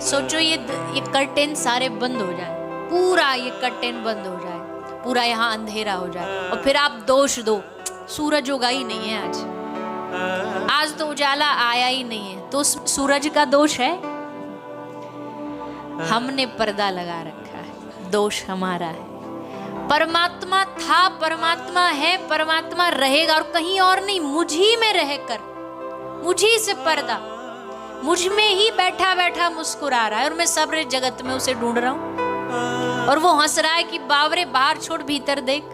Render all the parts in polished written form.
सोचो ये कर्टेन सारे बंद हो जाए, पूरा ये कर्टेन बंद हो जाए, पूरा यहाँ अंधेरा हो जाए, और फिर आप दोष दो सूरज उगा ही नहीं है आज तो उजाला आया ही नहीं है, तो सूरज का दोष है? हमने पर्दा लगा रखा है, दोष हमारा है। परमात्मा था, परमात्मा है, परमात्मा रहेगा और कहीं और नहीं, मुझी में रहकर, मुझी से पर्दा, मुझ में ही बैठा बैठा मुस्कुरा रहा है, और मैं सारे जगत में उसे ढूंढ रहा हूं, और वो हंस रहा है कि बावरे बाहर छोड़ भीतर देख,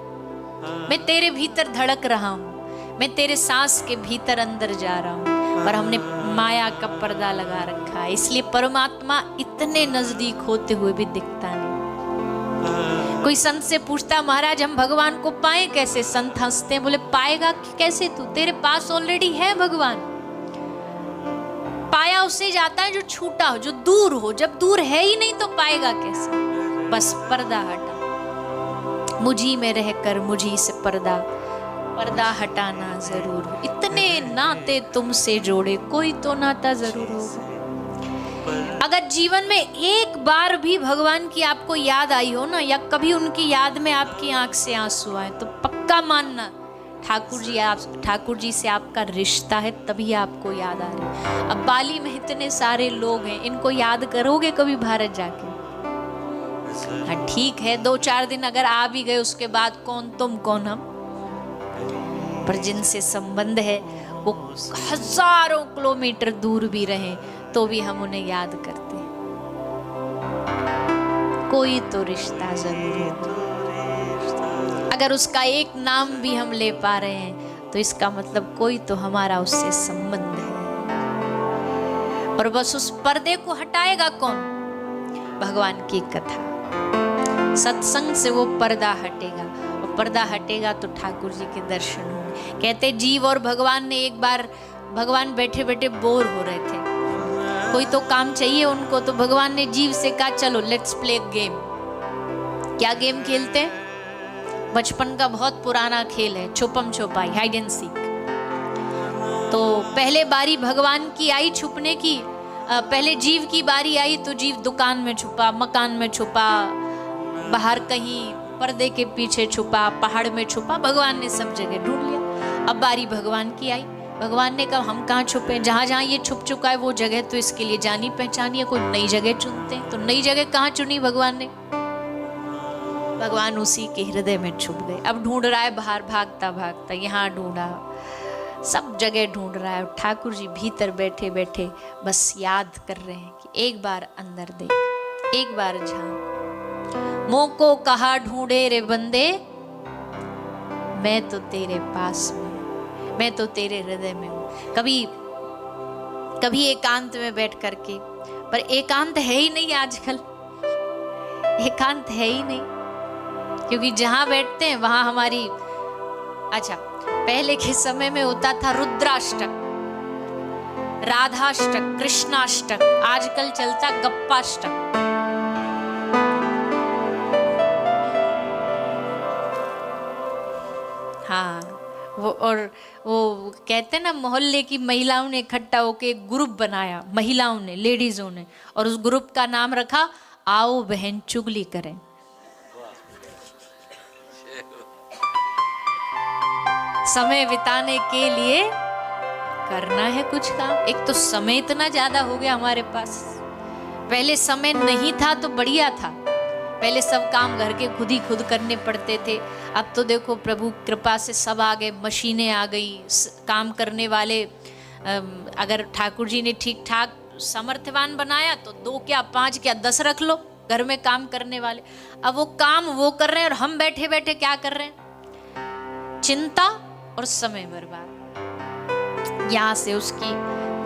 मैं तेरे भीतर धड़क रहा हूं, मैं तेरे सांस के भीतर अंदर जा रहा हूं, पर हमने माया का पर्दा लगा रखा है, इसलिए परमात्मा इतने नजदीक होते हुए भी दिखता नहीं। कोई संत से पूछता महाराज हम भगवान को पाए कैसे? संत हंसते हैं, बोले पाएगा कैसे तू, तेरे पास ऑलरेडी है भगवान। पाया उससे जाता है जो छूटा हो, जो दूर हो, जब दूर है ही नहीं तो पाएगा कैसे? बस पर्दा हटा, मुझी में रहकर मुझी से पर्दा हटाना जरूर हो। इतने नाते तुमसे जोड़े कोई तो नाता जरूर होगा। अगर जीवन में एक बार भी भगवान की आपको याद आई हो ना, या कभी उनकी याद में आपकी आंख से आंसू आए, तो पक्का मानना ठाकुर जी से आपका रिश्ता है, तभी आपको याद आ रही है। अब बाली में इतने सारे लोग हैं, इनको याद करोगे कभी भारत जाके? हाँ ठीक है, 2-4 दिन अगर आ भी गए, उसके बाद कौन तुम कौन हम, पर जिनसे संबंध है वो हजारों किलोमीटर दूर भी रहे तो भी हम उन्हें याद करते हैं। कोई तो रिश्ता जरूर होगा। अगर उसका एक नाम भी हम ले पा रहे हैं तो इसका मतलब कोई तो हमारा उससे संबंध है। और बस उस पर्दे को हटाएगा कौन? भगवान की कथा, सत्संग से वो पर्दा हटेगा, और पर्दा हटेगा तो ठाकुर जी के दर्शन होंगे। कहते जीव और भगवान ने एक बार, भगवान बैठे बैठे बोर हो रहे थे, कोई तो काम चाहिए उनको, तो भगवान ने जीव से कहा चलो लेट्स प्ले गेम। क्या गेम खेलते हैं? बचपन का बहुत पुराना खेल है, छुपम छुपाई, हाइड एंड सीक। तो पहले बारी भगवान की आई छुपने की, पहले जीव की बारी आई, तो जीव दुकान में छुपा, मकान में छुपा, बाहर कहीं पर्दे के पीछे छुपा, पहाड़ में छुपा, भगवान ने सब जगह ढूंढ लिया। अब बारी भगवान की आई, भगवान ने कहा हम कहाँ छुपे, जहां जहां ये छुप चुका है वो जगह तो इसके लिए जानी पहचानी है, कोई नई जगह चुनते हैं। तो नई जगह कहाँ चुनी भगवान ने? भगवान उसी के हृदय में छुप गए। अब ढूंढ रहा है बाहर, भागता भागता यहाँ ढूंढा, सब जगह ढूंढ रहा है। ठाकुर जी भीतर बैठे बैठे बस याद कर रहे हैं कि एक बार अंदर देख, एक बार झांक, मोह को कहा ढूंढे रे बंदे, मैं तो तेरे पास में, मैं तो तेरे हृदय में हूं। कभी एकांत में बैठ करके, पर एकांत है ही नहीं आजकल, एकांत है ही नहीं, क्योंकि जहां बैठते हैं वहां हमारी, अच्छा पहले के समय में होता था रुद्राष्टक, राधाष्टक, कृष्णाष्टक, आजकल चलता गप्पाष्टक। हाँ वो कहते हैं ना, मोहल्ले की महिलाओं ने इकट्ठा होकर एक ग्रुप बनाया, महिलाओं ने, लेडीजों ने, और उस ग्रुप का नाम रखा आओ बहन चुगली करें। समय बिताने के लिए करना है कुछ काम। एक तो समय इतना ज्यादा हो गया हमारे पास, पहले समय नहीं था तो बढ़िया था, पहले सब काम घर के खुद करने पड़ते थे। अब तो देखो प्रभु कृपा से सब आ गए, मशीनें आ गई, काम करने वाले, अगर ठाकुर जी ने ठीक ठाक सामर्थ्यवान बनाया तो 2 क्या 5 क्या 10 रख लो घर में काम करने वाले। अब वो काम वो कर रहे हैं और हम बैठे बैठे क्या कर रहे हैं? चिंता और समय बर्बाद। यहाँ से उसकी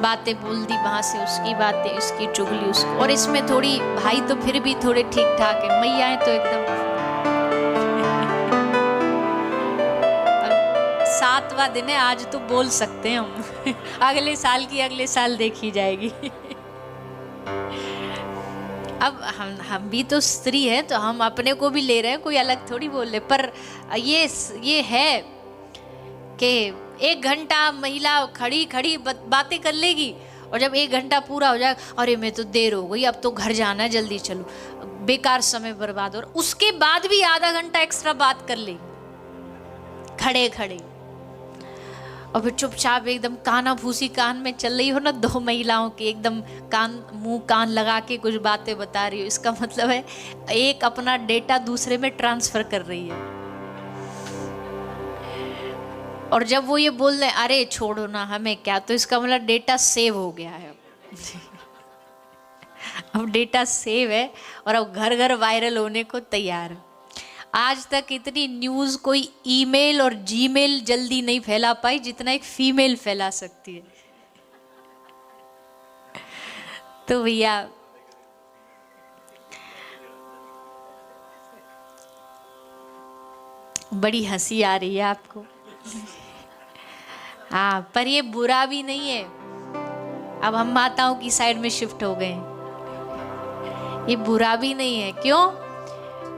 बातें बोल दी, वहां से उसकी बातें, इसकी चुगली उसको, और इसमें थोड़ी भाई तो फिर भी थोड़े ठीक ठाक है, मैयाएं तो एकदम। अब 7वां दिन है, आज तो बोल सकते हैं हम अगले साल की अगले साल देखी जाएगी अब हम भी तो स्त्री हैं, तो हम अपने को भी ले रहे हैं, कोई अलग थोड़ी बोल रहे। पर ये है कि 1 घंटा महिला खड़ी खड़ी बातें कर लेगी और जब 1 घंटा पूरा हो जाए, अरे मैं तो देर हो गई, अब तो घर जाना है, जल्दी चलो, बेकार समय बर्बाद। और उसके बाद भी आधा घंटा एक्स्ट्रा बात कर ली खड़े खड़े, और फिर चुपचाप एकदम काना फूसी कान में चल रही हो ना 2 महिलाओं की, एकदम कान मुंह कान लगा के कुछ बातें बता रही हो। इसका मतलब है एक अपना डेटा दूसरे में ट्रांसफर कर रही है। और जब वो ये बोल रहे अरे छोड़ो ना हमें क्या, तो इसका मतलब डेटा सेव हो गया है। अब डेटा सेव है और अब घर घर वायरल होने को तैयार है। आज तक इतनी न्यूज़ कोई ईमेल और जीमेल जल्दी नहीं फैला पाई जितना एक फीमेल फैला सकती है। तो भैया बड़ी हंसी आ रही है आपको। हाँ, पर ये बुरा भी नहीं है। अब हम माताओं की साइड में शिफ्ट हो गए, ये बुरा भी नहीं है। क्यों?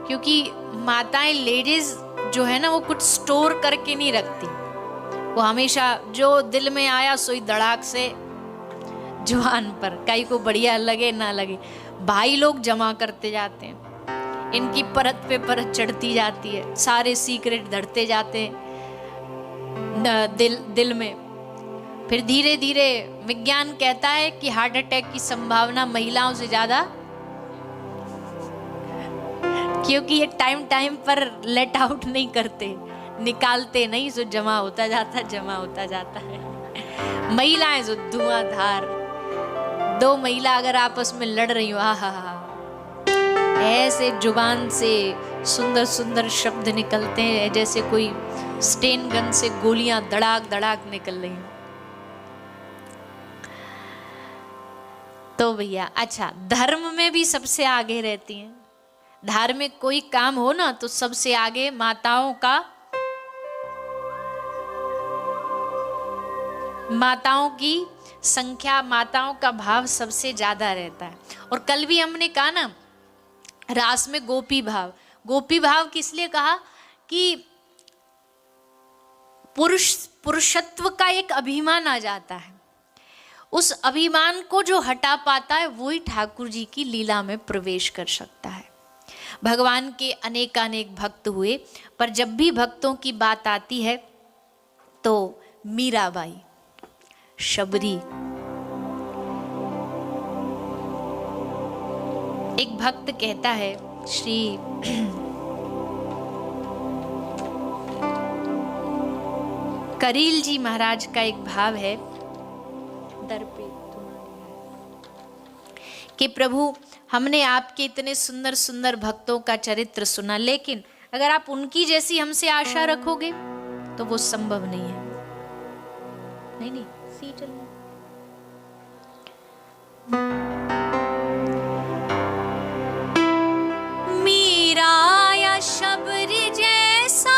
क्योंकि माताएं लेडीज जो है ना वो कुछ स्टोर करके नहीं रखती, वो हमेशा जो दिल में आया सोई धड़ाक से जुबान पर, कई को बढ़िया लगे ना लगे। भाई लोग जमा करते जाते हैं, इनकी परत पे परत चढ़ती जाती है, सारे सीक्रेट धरते जाते हैं दिल में। फिर धीरे धीरे विज्ञान कहता है कि हार्ट अटैक की संभावना महिलाओं से ज्यादा, क्योंकि ये टाइम टाइम पर लेट आउट नहीं करते, निकालते नहीं, सो जमा होता जाता है। महिलाएं जो धुआंधार, 2 महिला अगर आपस में लड़ रही हो, ऐसे जुबान से सुंदर सुंदर शब्द निकलते हैं जैसे कोई स्टेन गन से गोलियां धड़ाक धड़ाक निकल रही हैं। तो भैया अच्छा, धर्म में भी सबसे आगे रहती हैं। धार्मिक कोई काम हो ना तो सबसे आगे माताओं की संख्या, माताओं का भाव सबसे ज्यादा रहता है। और कल भी हमने कहा ना, रास में गोपी भाव किस लिए कहा कि पुरुषत्व का एक अभिमान आ जाता है। उस अभिमान को जो हटा पाता है वही ठाकुर जी की लीला में प्रवेश कर सकता है। भगवान के अनेकानेक भक्त हुए, पर जब भी भक्तों की बात आती है तो मीराबाई, शबरी, एक भक्त कहता है, श्री करील जी महाराज का एक भाव है दर पे कि प्रभु हमने आपके इतने सुंदर सुंदर भक्तों का चरित्र सुना, लेकिन अगर आप उनकी जैसी हमसे आशा रखोगे तो वो संभव नहीं है। नहीं सी चल मीरा या शबरी जैसा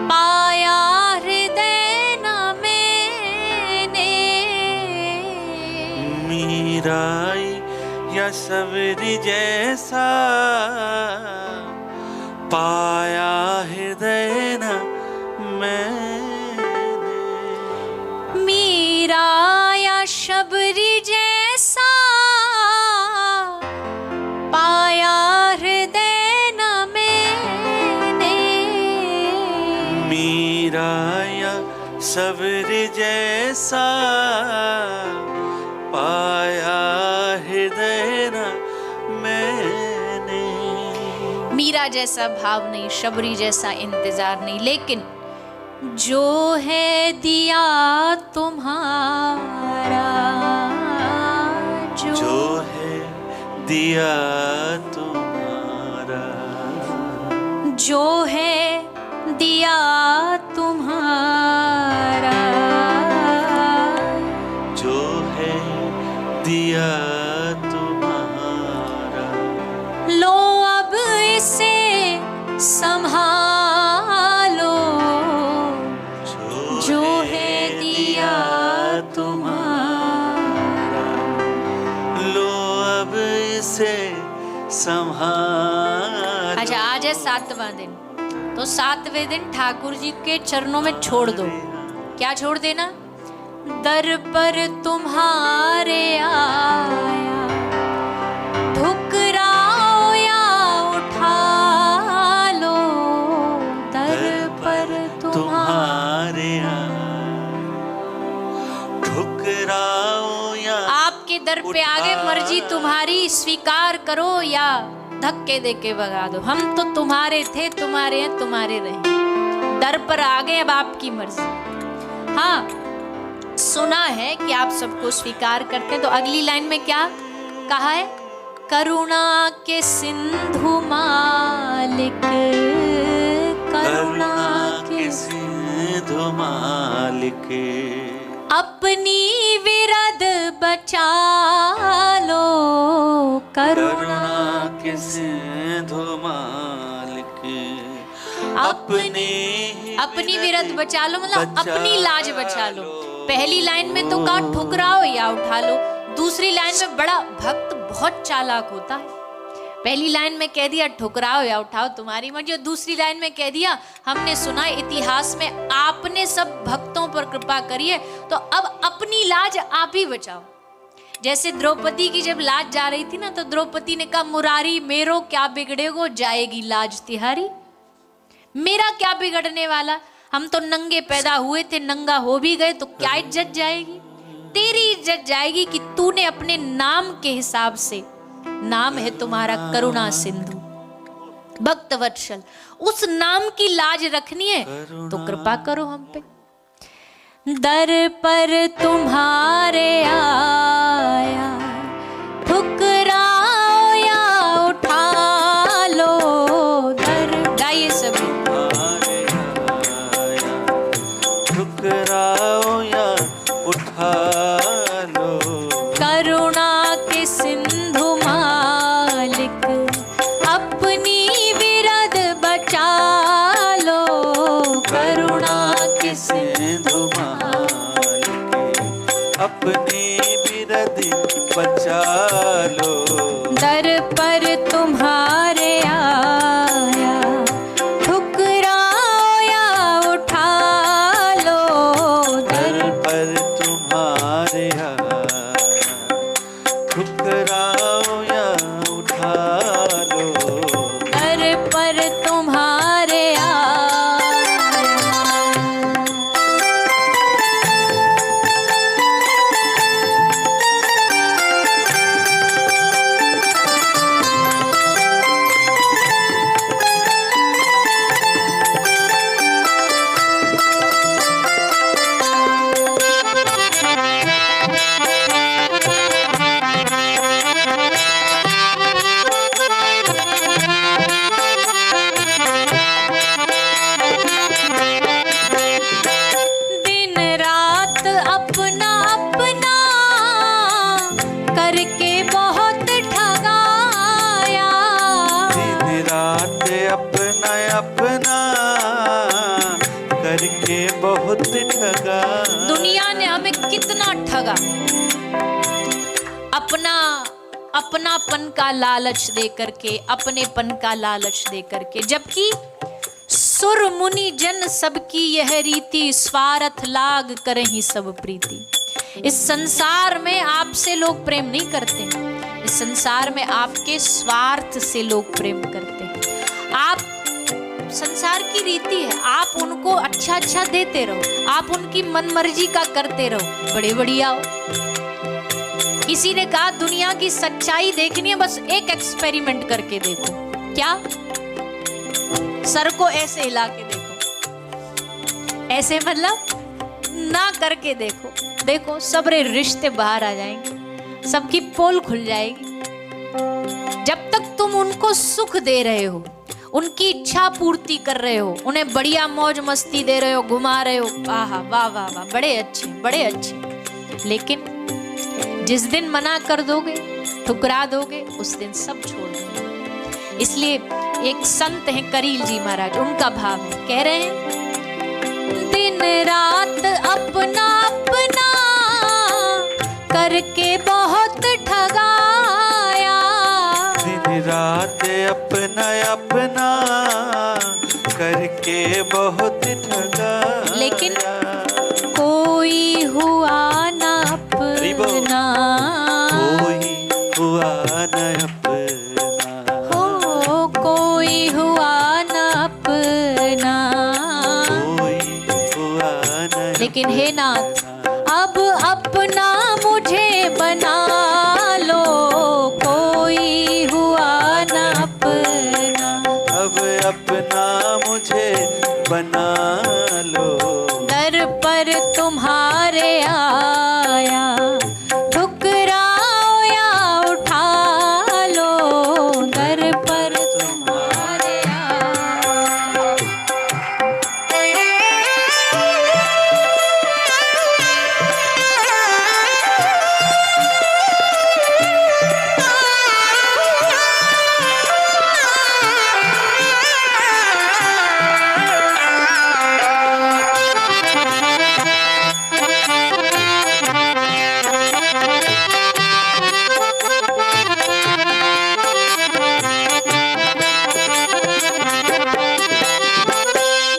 पाया हृदय न मैंने, मीरा या शबरी जैसा पाया हृदय न मैंने, मीरा या शबरी जैसा पाया हृदय न मैंने, मीरा या शबरी जैसा पाया हृदय न मैंने। मीरा जैसा भाव नहीं, शबरी जैसा इंतजार नहीं, लेकिन जो है दिया तुम्हारा, जो है दिया तुम्हारा, जो है दिया तुम्हारा, जो है दिया तुम्हारा, लो अब इसे संभालो, जो है दिया तुम्हारा, लो अब इसे संभालो। अच्छा, आज है 7वां दिन, तो 7वें दिन ठाकुर जी के चरणों में छोड़ दो। क्या छोड़ देना? दर पर तुम्हारे आया, ठुकराओ या उठा लो, दर पर तुम्हारे ठुकराओ या आपके दर पे आगे मर्जी तुम्हारी, स्वीकार करो या धक्के देके भगा दो। हम तो तुम्हारे थे, तुम्हारे हैं, तुम्हारे रहे, दर पर आ गए, अब आपकी मर्जी। हाँ, सुना है कि आप सबको स्वीकार करते हैं, तो अगली लाइन में क्या कहा है? करुणा के सिंधु मालिक, करुणा के सिंधु मालिक, अपनी विरद बचा लो, करुणा के सिंधु मालिक, अपनी विरद बचा लो, मतलब अपनी लाज बचा लो। पहली लाइन में तो कहा ठुकराओ या उठा लो, दूसरी लाइन में बड़ा भक्त बहुत चालाक होता है। पहली लाइन में कह दिया ठुकराओ या उठाओ तुम्हारी मर्जी, और दूसरी लाइन में कह दिया हमने सुना इतिहास में आपने सब भक्तों पर कृपा करी है, तो अब अपनी लाज आप ही बचाओ। जैसे द्रौपदी की जब लाज जा रही थी ना, तो द्रौपदी ने कहा मुरारी मेरो क्या बिगड़ेगो, जाएगी लाज तिहारी। मेरा क्या बिगड़ने वाला, हम तो नंगे पैदा हुए थे, नंगा हो भी गए तो क्या इज्जत जाएगी? तेरी इज्जत जाएगी कि तूने अपने नाम के हिसाब से, नाम है तुम्हारा करुणा सिंधु, भक्त वत्सल, उस नाम की लाज रखनी है तो कृपा करो हम पे। दर पर तुम्हारे आया, ठुकराओ या उठा लो, दर गाइए सभी, ठुकराओ या उठा लो, करुणा के सिंधु मालिक, अपनी विरद बचा लो, करुणा के सिंधु अपनी बिरद बचा लो, दर पर तुम्हारे आया, ठुकराओ या उठा लो, दर पर तुम्हारे आया, ठुकराओ या उठा लो, दर पर तुम्हारे आया। बहुत ठगा, दुनिया ने हमें कितना ठगा, अपनापन का लालच दे करके, अपनेपन का लालच दे करके, जबकि सुर मुनि जन सबकी यह रीति, स्वार्थ लाग करहि सब प्रीति। इस संसार में आपसे लोग प्रेम नहीं करते, इस संसार में आपके स्वार्थ से लोग प्रेम करते हैं। आप संसार की रीति है, आप उनको अच्छा अच्छा देते रहो, आप उनकी मनमर्जी का करते रहो, बड़े बढ़िया हो। किसी ने कहा दुनिया की सच्चाई देखनी है, बस एक एक्सपेरिमेंट करके देखो। क्या? सर को ऐसे हिला के देखो, ऐसे मतलब ना करके देखो, देखो सबरे रिश्ते बाहर आ जाएंगे, सबकी पोल खुल जाएगी। जब तक तुम उनको सुख दे रहे हो, उनकी इच्छा पूर्ति कर रहे हो, उन्हें बढ़िया मौज मस्ती दे रहे हो, घुमा रहे हो, आहा वाह वाह वाह, बड़े अच्छे बड़े अच्छे। लेकिन जिस दिन मना कर दोगे, ठुकरा दोगे, उस दिन सब छोड़ दोगे। इसलिए एक संत हैं करील जी महाराज, उनका भाव है, कह रहे हैं दिन रात अपना अपना करके बहुत ठगाया, दिन रात अपना अपना करके बहुत ठगा, लेकिन कोई हुआ न अपना, कोई हुआ न अपना, हो कोई हुआ न अपना। कोई हुआ न लेकिन हे नाथ, अब अपना मुझे बना लो, कोई हुआ न अपना। अब अपना मुझे बना लो, दर पर तुम्हारे आया, ठुकराओ या उठा लो, दर पर तुम्हारे आया।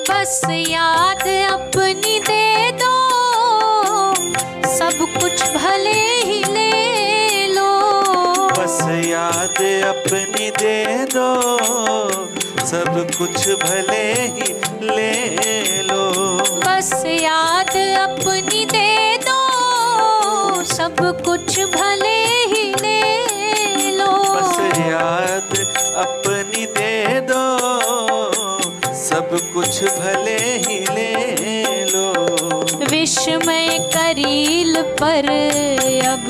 बस याद अपनी दे दो, सब कुछ भले ही ले लो। बस याद अपनी दे दो, सब कुछ भले ही ले लो। बस याद अपनी दे दो, सब कुछ भले ही ले लो। बस याद अपनी दे दो, सब कुछ भले ही ले लो। विषमय करील पर अब,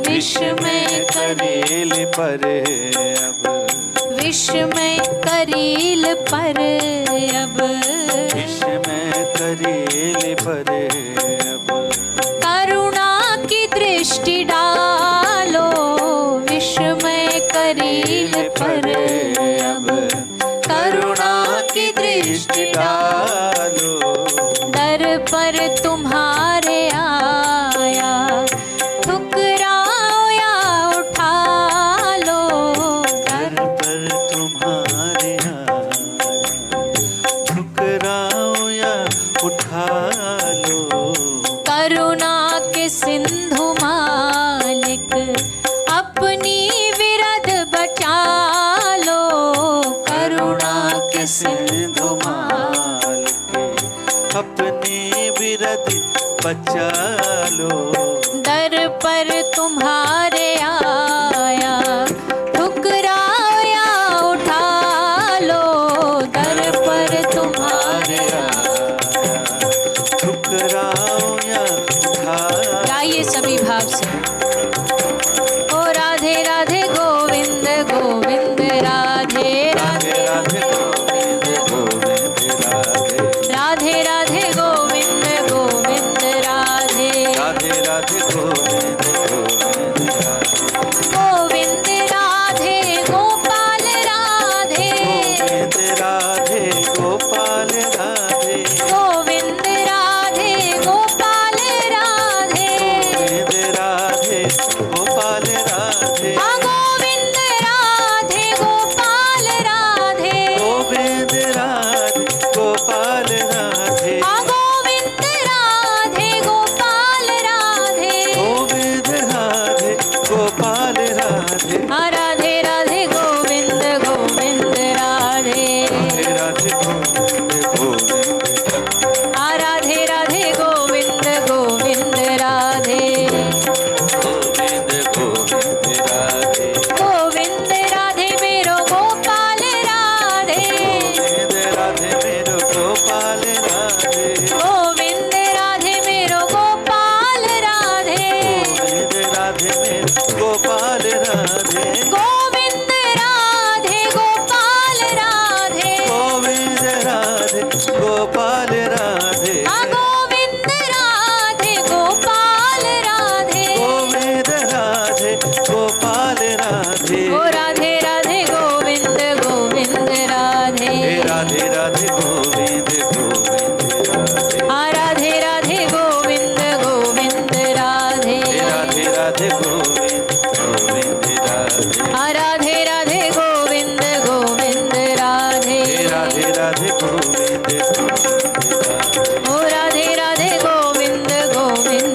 विषमय करील पर अब, विषमय करील पर अब, विषमय करील पर अब। करुणा की दृष्टि डालो, विषमय करील पर अब, करुणा की दृष्टि डालो। दर पर तुम्हारे आया, ठुकराओ या उठा लो, दर पर तुम्हारे आया, ठुकराओ या उठा लो। करुणा के सिंधु मालिक, अपनी विरद बचा लो, करुणा के सिंधु मालिक, अपनी विरत बचा लो। दर पर तुम्हारे आया, ठुकराओ या उठा लो, दर पर तुम्हारे आया, ठुकराओ या उठा। गाइए सभी भाव से। ओ राधे राधे गोविंद गोविंद राधे राधे राधे गोविंद गोविंद राधे, राधे राधे गोविंद गोविंद राधे, राधे राधे गोविंद गोविंद राधे, गोविंद राधे गोपाल राधे, गोविंद राधे गोपाल राधे, गोविंद राधे गोपाल राधे, गोविंद राधे गोपाल राधे, हाँ गोविंद राधे गोपाल राधे, गोविंद राधे गोपाल राधे, हाँ गोविंद राधे गोपाल राधे, गोविंद राधे गोपाल राधे, हाँ राधे राधे गोविंद गोविंद राधे, राधे राधे गोविंद गोविंद, हाँ राधे राधे गोविंद गोविंद राधे, गोविंद गोविंद राधे, गोविंद राधे मेरो गोपाल राधे, गोविंद राधे मेरो गोपाल राधे, गोविंद राधे मेरो गोपाल राधे, गोविंद राधे मेरो गोपाल राधे, गोविंद राधे गोपाल राधे, गोविंद राधे गोपाल राधे, हाँ गोविंद राधे गोपाल राधे, गोविंद राधे गोपाल राधे, ओ राधे राधे गोविंद गोविंद राधे, हे राधे राधे गोविंद गोविंद राधे, हाँ राधे राधे गोविंद गोविंद राधे, हे राधे राधे गोविंद गोविंद राधे, हाँ राधे राधे गोविंद गोविंद राधे, हे राधे राधे गोविंद गोविंद राधे, ओ राधे राधे गोविंद गोविंद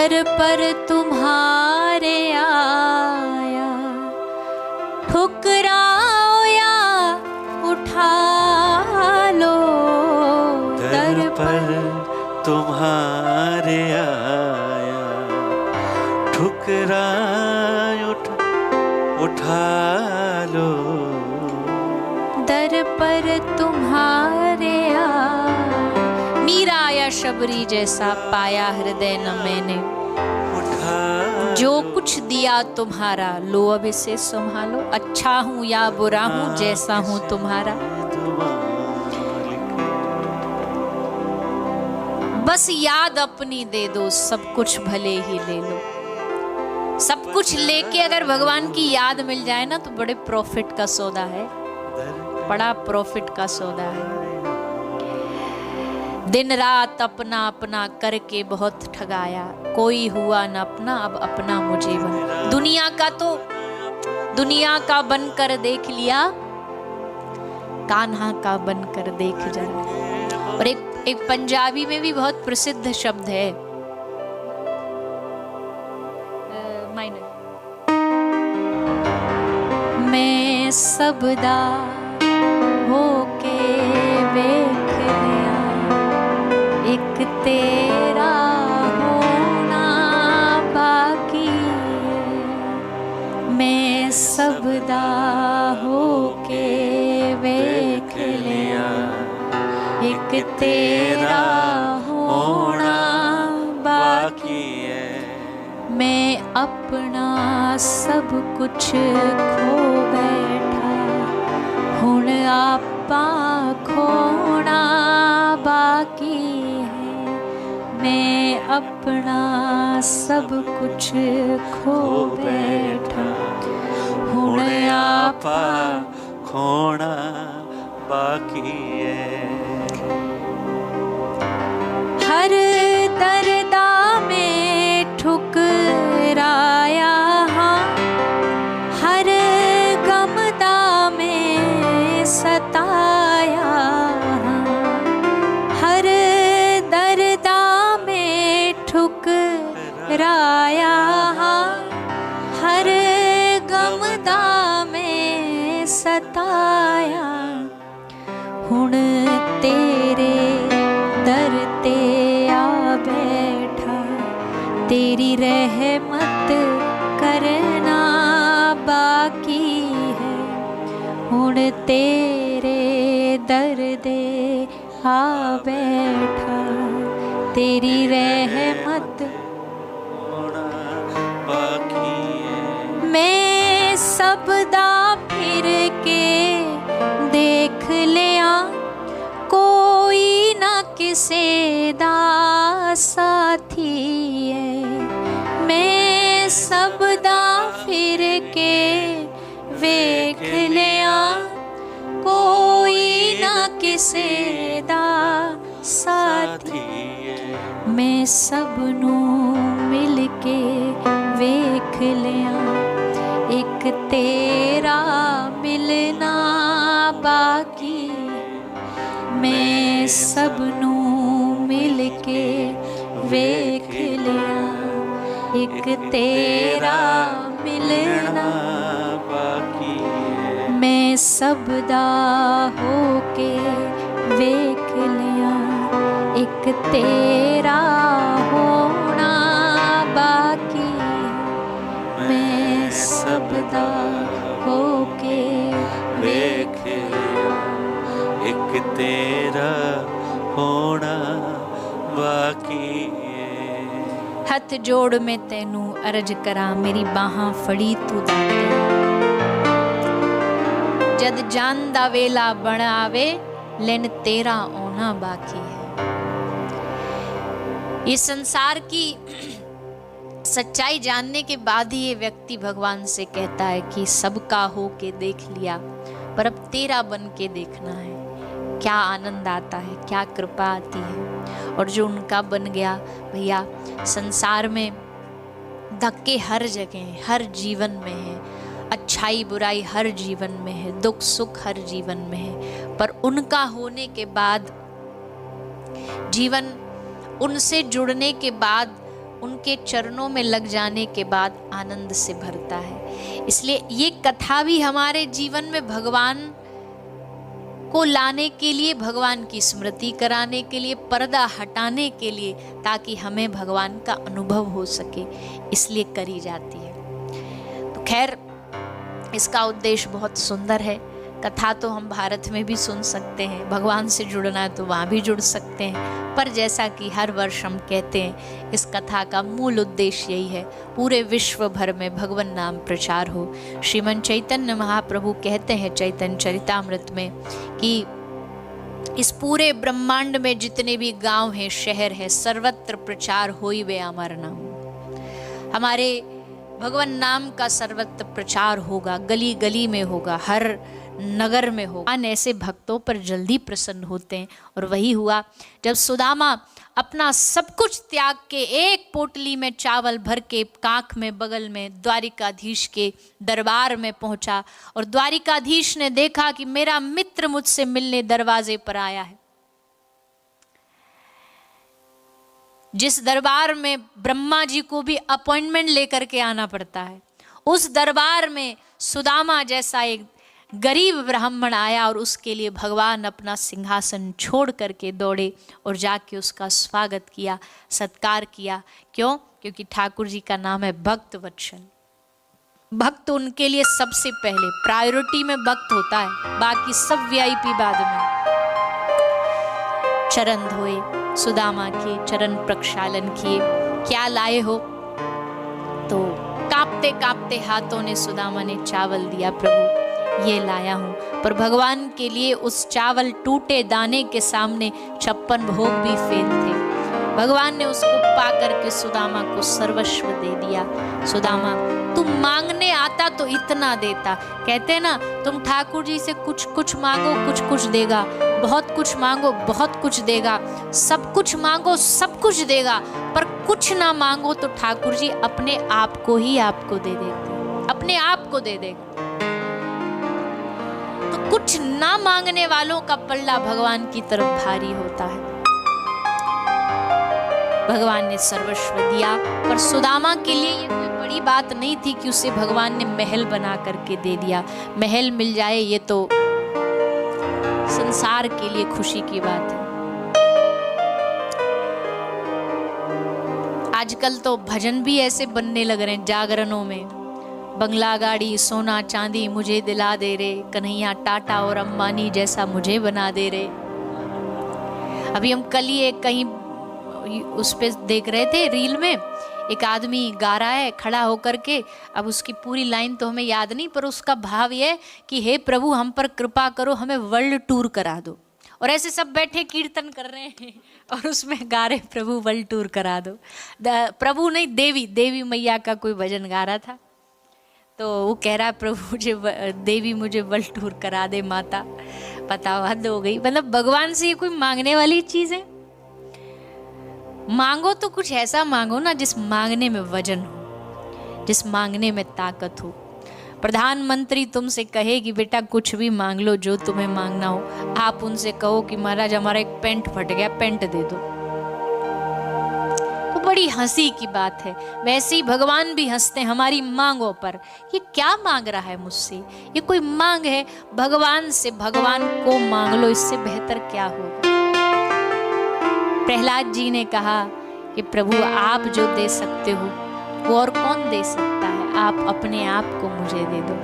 दर पर तुम्हारे आया, ठुकराओ या उठा लो। दर पर तुम्हारे आया, ठुकरा उठा लो। दर पर तुम्हारे आया, मीरा या शबरी जैसा पाया हृदय न मैंने। जो कुछ दिया तुम्हारा लो अब इसे संभालो। अच्छा हूँ या बुरा हूँ जैसा हूँ तुम्हारा। बस याद अपनी दे दो, सब कुछ भले ही ले लो। सब कुछ लेके अगर भगवान की याद मिल जाए ना तो बड़े प्रॉफिट का सौदा है, बड़ा प्रॉफिट का सौदा है। दिन रात अपना अपना करके बहुत ठगाया, कोई हुआ न अपना अब अपना मुझे बन। दुनिया का तो दुनिया का बनकर देख लिया, कान्हा का बनकर देख जा। और एक पंजाबी में भी बहुत प्रसिद्ध शब्द है, मैं सबदा होके वेख लिया, एक तेरा होना बाकी है। मैं सबदा होके वेख लिया, एक तेरा होना बाकी है। मैं अपना सब कुछ खो बैठा, हुण आपा खोना बाकी है। मैं अपना सब कुछ खो बैठा, हुण आपा खोना बाकी है। हर दरदा में ठुकराया, हर गमदा में सताया। हर दरदा में ठुकराया, हर गमदा में सताया। हुण तेरे दर ते आ बैठा, तेरी रहमत करना बाकी है। हुण तेरे दर दे आ बैठा, तेरी रहमत बाकी है। मैं सबदा फिर के देख लिया, कोई ना किसे दा साथी है। मैं सबदा फिर के वेख लिया, कोई ना किसे दा साथी। मैं सबनू मिल के वेख लिया, एक तेरा मिलना बाकी। मैं सबनू मिल के वेख लिया, एक तेरा मिलना बाकी है। मैं सबदा होके वेख लिया, एक तेरा होना बाकी है। मैं सबदा होके वेख लिया, एक तेरा होना बाकी है। हथ जोड़ में तेनू अर्ज करा, मेरी बाहां फड़ी तू दाते। जद जान दा वेला बण आवे, लेन तेरा आना बाकी है। ये संसार की सच्चाई जानने के बाद ही ये व्यक्ति भगवान से कहता है कि सबका हो के देख लिया, पर अब तेरा बन के देखना है। क्या आनंद आता है, क्या कृपा आती है। और जो उनका बन गया, भैया संसार में धक्के हर जगह, हर जीवन में है, अच्छाई बुराई हर जीवन में है, दुख सुख हर जीवन में है, पर उनका होने के बाद, जीवन उनसे जुड़ने के बाद उनके चरणों में लग जाने के बाद आनंद से भरता है। इसलिए ये कथा भी हमारे जीवन में भगवान को लाने के लिए, भगवान की स्मृति कराने के लिए, पर्दा हटाने के लिए, ताकि हमें भगवान का अनुभव हो सके, इसलिए करी जाती है। तो खैर, इसका उद्देश्य बहुत सुंदर है। कथा तो हम भारत में भी सुन सकते हैं, भगवान से जुड़ना है तो वहाँ भी जुड़ सकते हैं, पर जैसा कि हर वर्ष हम कहते हैं, इस कथा का मूल उद्देश्य यही है, पूरे विश्व भर में भगवान नाम प्रचार हो। श्रीमन चैतन्य महाप्रभु कहते हैं चैतन्य चरितामृत में कि इस पूरे ब्रह्मांड में जितने भी गांव हैं, शहर है, सर्वत्र प्रचार होई वे अमर नाम। हमारे भगवान नाम का सर्वत्र प्रचार होगा, गली गली में होगा, हर नगर में हो। भगवान ऐसे भक्तों पर जल्दी प्रसन्न होते हैं। और वही हुआ जब सुदामा अपना सब कुछ त्याग के एक पोटली में चावल भर के कांख में बगल में द्वारिकाधीश के दरबार में पहुंचा, और द्वारिकाधीश ने देखा कि मेरा मित्र मुझसे मिलने दरवाजे पर आया है। जिस दरबार में ब्रह्मा जी को भी अपॉइंटमेंट लेकर के आना पड़ता है, उस दरबार में सुदामा जैसा एक गरीब ब्राह्मण आया, और उसके लिए भगवान अपना सिंहासन छोड़ करके दौड़े और जाके उसका स्वागत किया, सत्कार किया। क्यों? क्योंकि ठाकुर जी का नाम है भक्त वत्सल। भक्त उनके लिए सबसे पहले प्रायोरिटी में भक्त होता है, बाकी सब वीआईपी बाद में। चरण धोए सुदामा के, चरण प्रक्षालन किए। क्या लाए हो? तो कांपते कांपते हाथों ने सुदामा ने चावल दिया। प्रभु ये लाया हूं। पर भगवान के लिए उस चावल टूटे दाने के सामने 56 भोग भी फेल थे। भगवान ने उसको पा करके सुदामा को सर्वस्व दे दिया। सुदामा, तुम मांगने आता तो इतना देता। कहते ना, तुम ठाकुर जी से कुछ कुछ मांगो, कुछ कुछ देगा। बहुत कुछ मांगो, बहुत कुछ देगा। सब कुछ मांगो, सब कुछ देगा। पर कुछ ना मांगो तो ठाकुर जी अपने आप को ही आपको दे देते, अपने आप को दे देगा। तो कुछ ना मांगने वालों का पल्ला भगवान की तरफ भारी होता है। भगवान ने सर्वस्व दिया, पर सुदामा के लिए ये कोई बड़ी बात नहीं थी कि उसे भगवान ने महल बना करके दे दिया। महल मिल जाए ये तो संसार के लिए खुशी की बात है। आजकल तो भजन भी ऐसे बनने लग रहे हैं जागरणों में, बंगला गाड़ी सोना चांदी मुझे दिला दे रे, कन्हैया टाटा और अंबानी जैसा मुझे बना दे रे। अभी हम कल ही एक कहीं उस पे देख रहे थे रील में, एक आदमी गा रहा है खड़ा होकर के। अब उसकी पूरी लाइन तो हमें याद नहीं, पर उसका भाव ये कि हे प्रभु हम पर कृपा करो, हमें वर्ल्ड टूर करा दो। और ऐसे सब बैठे कीर्तन कर रहे हैं और उसमें गा रहे प्रभु वर्ल्ड टूर करा दो। प्रभु नहीं, देवी मैया का कोई भजन गा रहा था, तो वो कह रहा प्रभु देवी मुझे वर्ल्ड टूर करा दे माता। बताओ, हद हो गई। मतलब भगवान से ये कोई मांगने वाली चीज है? मांगो तो कुछ ऐसा मांगो ना जिस मांगने में वजन हो, जिस मांगने में ताकत हो। प्रधानमंत्री तुमसे कहे कि बेटा कुछ भी मांग लो जो तुम्हें मांगना हो, आप उनसे कहो कि महाराज हमारा एक पेंट फट गया, पेंट दे दो, तो बड़ी हंसी की बात है। वैसे ही भगवान भी हंसते हैं हमारी मांगों पर। ये क्या मांग रहा है मुझसे? ये कोई मांग है? भगवान से भगवान को मांग लो, इससे बेहतर क्या होगा। प्रहलाद जी ने कहा कि प्रभु आप जो दे सकते हो वो और कौन दे सकता है, आप अपने आप को मुझे दे दो।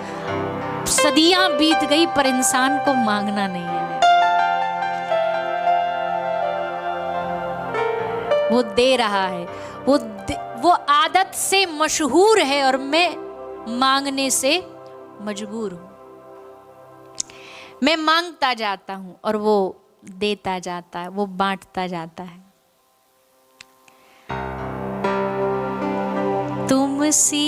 सदियां बीत गई पर इंसान को मांगना नहीं है। वो दे रहा है, वो आदत से मशहूर है और मैं मांगने से मजबूर हूं। मैं मांगता जाता हूं और वो देता जाता है, वो बांटता जाता है। तुमसी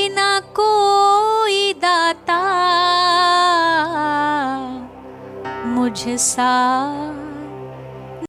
ना कोई दाता मुझसा